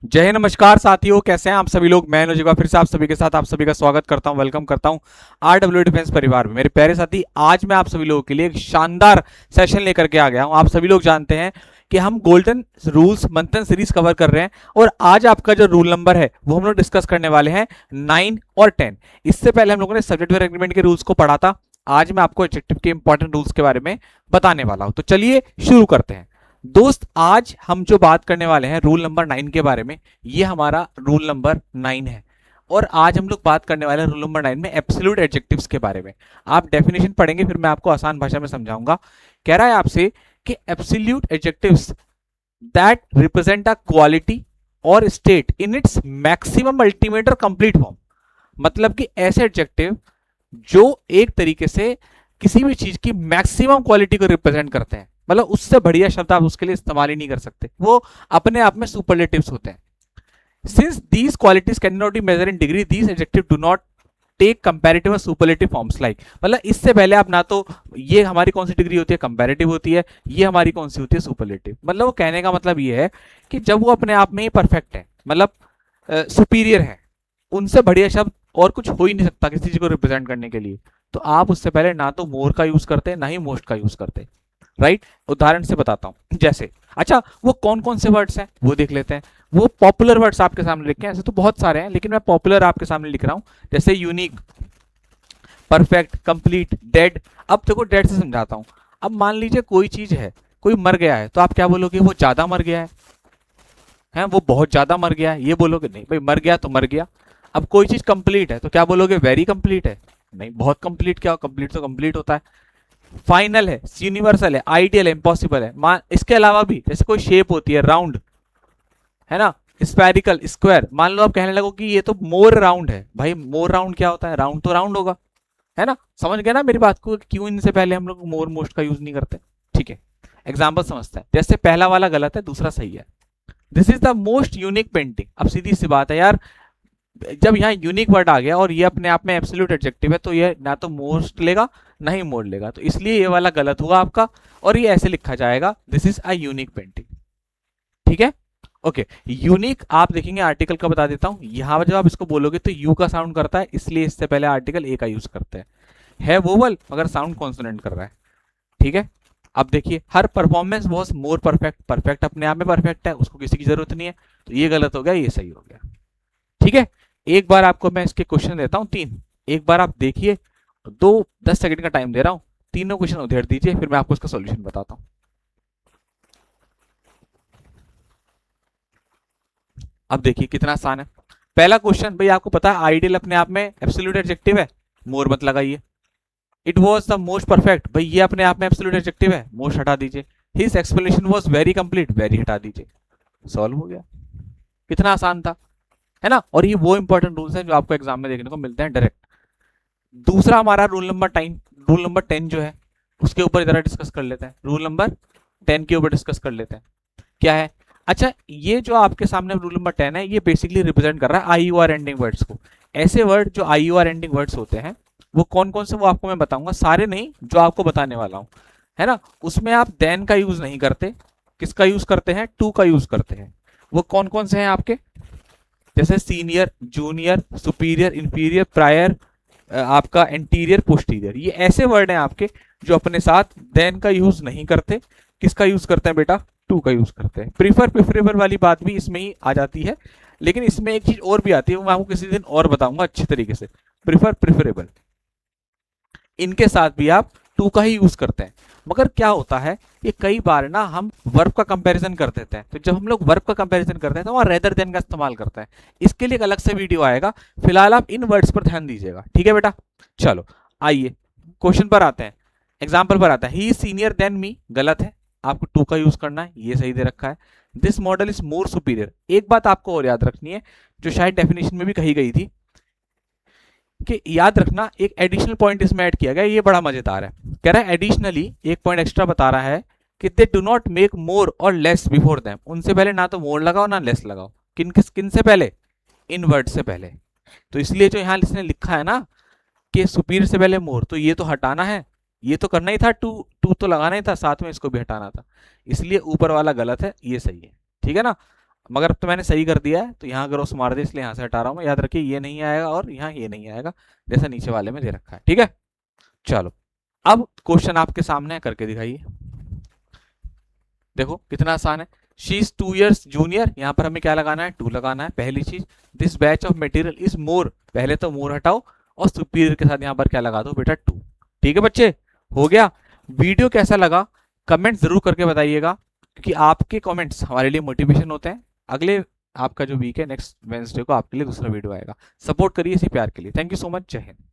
जय हिंद, नमस्कार साथियों, कैसे हैं आप सभी लोग। मैं अनुज फिर से आप सभी के साथ आप सभी का स्वागत करता हूं, वेलकम करता हूं आरडब्ल्यू डिफेंस परिवार में। मेरे प्यारे साथी, आज मैं आप सभी लोगों के लिए एक शानदार सेशन लेकर के आ गया हूं। आप सभी लोग जानते हैं कि हम गोल्डन रूल्स मंथन सीरीज कवर कर रहे हैं और आज आपका जो रूल नंबर है वो हम लोग डिस्कस करने वाले हैं 9 और 10। इससे पहले हम लोगों ने सब्जेक्ट वेयर एग्रीमेंट के रूल्स को पढ़ा था। आज मैं आपको एडजेक्टिव के इंपॉर्टेंट रूल्स के बारे में बताने वाला हूं, तो चलिए शुरू करते हैं। दोस्त, आज हम जो बात करने वाले हैं रूल नंबर 9 के बारे में, ये हमारा रूल नंबर 9 है। और आज हम लोग बात करने वाले हैं रूल नंबर 9 में एब्सोल्यूट एडजेक्टिव्स के बारे में। आप डेफिनेशन पढ़ेंगे, फिर मैं आपको आसान भाषा में समझाऊंगा। कह रहा है आपसे कि absolute adjectives that represent a quality और state in its maximum ultimate और कंप्लीट फॉर्म। मतलब कि ऐसे एडजेक्टिव जो एक तरीके से किसी भी चीज की मैक्सिमम क्वालिटी को रिप्रेजेंट करते हैं, मतलब उससे बढ़िया शब्द आप उसके लिए इस्तेमाल ही नहीं कर सकते, वो अपने आप में सुपरलेटिव्स होते हैं। Since these qualities can not be measure in degree, these adjective do not take comparative और सुपरलेटिव फॉर्म्स लाइक। मतलब इससे पहले आप ना तो, ये हमारी कौन सी डिग्री होती है, कंपैरेटिव होती है, ये हमारी कौन सी होती है, सुपरलेटिव। मतलब वो कहने का मतलब ये है कि जब वो अपने आप में ही परफेक्ट है, मतलब सुपीरियर है, उनसे बढ़िया शब्द और कुछ हो ही नहीं सकता किसी चीज को रिप्रेजेंट करने के लिए। तो आप उससे पहले ना तो मोर का यूज करते, ना ही मोस्ट का यूज करते। राइट, उदाहरण से बताता हूं। जैसे, अच्छा, वो कौन कौन से वर्ड्स हैं वो देख लेते हैं। वो पॉपुलर वर्ड्स आपके सामने लिखे हैं, ऐसे तो बहुत सारे हैं लेकिन मैं पॉपुलर आपके सामने लिख रहा हूं। जैसे यूनिक, परफेक्ट, कंप्लीट, डेड। अब देखो, डेड से समझाता हूं। अब मान लीजिए कोई चीज है, कोई मर गया है, तो आप क्या बोलोगे? वो ज्यादा मर गया है वो बहुत ज्यादा मर गया है, ये बोलोगे? नहीं भाई, मर गया तो मर गया। अब कोई चीज कंप्लीट है तो क्या बोलोगे? वेरी कंप्लीट है? नहीं, बहुत कंप्लीट। क्या कंप्लीट तो कंप्लीट होता है। फाइनल है, यूनिवर्सल है, आइडियल है, इम्पॉसिबल है। मान इसके अलावा भी, जैसे कोई शेप होती है, राउंड है ना, स्पेरिकल, स्क्वायर। मान लो आप कहने लगो कि ये तो मोर राउंड है। भाई मोर राउंड क्या होता है? राउंड तो राउंड होगा, है ना। समझ गए ना मेरी बात को, क्यों इनसे पहले हम लोग मोर मोस्ट का यूज नहीं करते। ठीक है, एग्जाम्पल समझते हैं। जैसे पहला वाला गलत है, दूसरा सही है। This is the most unique painting. अब सीधी सी बात है यार, जब यहाँ यूनिक वर्ड आ गया और ये अपने आप में एब्सोल्यूट एडजेक्टिव है, तो ये ना तो मोस्ट लेगा ना ही मोर लेगा, तो इसलिए ये वाला गलत होगा आपका। और ये ऐसे लिखा जाएगा, this is a unique painting. ठीक है, ओके। यूनिक आप देखेंगे, आर्टिकल का बता देता हूं। यहां पर जब आप इसको बोलोगे तो यू का साउंड करता है, इसलिए इससे पहले आर्टिकल ए का यूज करते हैं। है वोवल मगर साउंड कॉन्सोनेंट कर रहा है। ठीक है, अब देखिए, हर performance was more perfect. Perfect अपने आप में परफेक्ट है, उसको किसी की जरूरत नहीं है। तो ये गलत हो गया, ये सही हो गया। ठीक है, एक बार आपको मैं इसके क्वेश्चन देता हूं तीन, एक बार आप देखिए। दो 10 सेकंड का टाइम दे रहा हूं, तीनों क्वेश्चन उधेड़ दीजिए, फिर मैं आपको इसका सॉल्यूशन बताता हूं। अब देखिए कितना आसान है। पहला क्वेश्चन, भाई आपको पता है आइडियल अपने आप में एब्सोल्यूट एडजेक्टिव है, मोर मत लगाइए। It was the most perfect, भाई ये अपने आप में एब्सोल्यूट एडजेक्टिव है, मोस्ट हटा दीजिए। His explanation was very complete, very हटा दीजिए। सॉल्व हो गया। कितना आसान था, है ना। और ये वो इंपॉर्टेंट रूल्स हैं जो आपको एग्जाम में देखने को मिलते हैं डायरेक्ट। दूसरा हमारा रूल नंबर 10 जो है, उसके ऊपर जरा डिस्कस कर लेते हैं। रूल नंबर 10 के ऊपर डिस्कस कर लेते हैं, क्या है। अच्छा, ये जो आपके सामने रूल नंबर 10 है, ये बेसिकली रिप्रेजेंट कर रहा है आई यू आर एंडिंग वर्ड्स को। ऐसे वर्ड जो आई यू आर एंडिंग वर्ड्स होते हैं, वो कौन कौन से, वो आपको मैं बताऊंगा। सारे नहीं, जो आपको बताने वाला हूं, है ना। उसमें आप देन का यूज नहीं करते, किसका यूज करते हैं? टू का यूज करते हैं। वो कौन कौन से हैं आपके? जैसे senior, junior, superior, inferior, prior, आपका एंटीरियर, पोस्टीरियर। ये ऐसे वर्ड हैं आपके जो अपने साथ देन का यूज नहीं करते। किसका यूज करते हैं बेटा? टू का यूज करते हैं। प्रीफर, प्रेफरेबल वाली बात भी इसमें ही आ जाती है, लेकिन इसमें एक चीज और भी आती है, वो मैं आपको किसी दिन और बताऊंगा अच्छी तरीके से। प्रीफर, प्रेफरेबल, इनके साथ भी आप टू का ही यूज करते हैं। मगर क्या होता है, ये कई बार ना हम वर्ब का कंपैरिजन कर देते हैं। तो जब हम लोग वर्ब का कंपैरिजन करते हैं तो वहां रेदर देन का इस्तेमाल करते हैं। इसके लिए एक अलग से वीडियो आएगा, फिलहाल आप इन वर्ड्स पर ध्यान दीजिएगा। ठीक है बेटा, चलो आइए क्वेश्चन पर आते हैं, एग्जाम्पल पर आता है। ही सीनियर देन मी, गलत है, आपको टू का यूज करना है, ये सही दे रखा है। This model is more superior. एक बात आपको और याद रखनी है, जो शायद डेफिनेशन में भी कही गई थी, कि याद रखना, एक एडिशनल पॉइंट इसमें ऐड किया गया, ये बड़ा मजेदार है। कह रहा है एडिशनली, एक पॉइंट एक्स्ट्रा बता रहा है कि they do not make more और लेस बिफोर देम। उनसे पहले ना तो मोर लगाओ ना लेस लगाओ। किन किस किन से पहले? इन वर्ड से पहले। तो इसलिए जो यहां इसने लिखा है ना कि सुपीरियर से पहले मोर, तो ये तो हटाना है, ये तो करना ही था, टू टू तो लगाना ही था, साथ में इसको भी हटाना था। इसलिए ऊपर वाला गलत है, ये सही है। ठीक है ना। मगर अब तो मैंने सही कर दिया है, तो यहाँ अगर उस मार दे इसलिए यहाँ से हटा रहा हूँ मैं। याद रखिए ये नहीं आएगा और यहाँ ये नहीं आएगा, जैसा नीचे वाले में दे रखा है। ठीक है, चलो अब क्वेश्चन आपके सामने है, करके दिखाइए। देखो कितना आसान है। शी इज 2 years जूनियर, यहाँ पर हमें क्या लगाना है, 2 लगाना है पहली चीज। This batch of material is more, पहले तो मोर हटाओ और सुपीरियर के साथ यहाँ पर क्या लगा दो बेटा, 2। ठीक है बच्चे, हो गया। वीडियो कैसा लगा कमेंट जरूर करके बताइएगा, क्योंकि आपके कमेंट्स हमारे लिए मोटिवेशन होते हैं। अगले आपका जो वीक है नेक्स्ट वेंसडे को आपके लिए दूसरा वीडियो आएगा। सपोर्ट करिए इसी प्यार के लिए। थैंक यू सो मच, जय हिंद।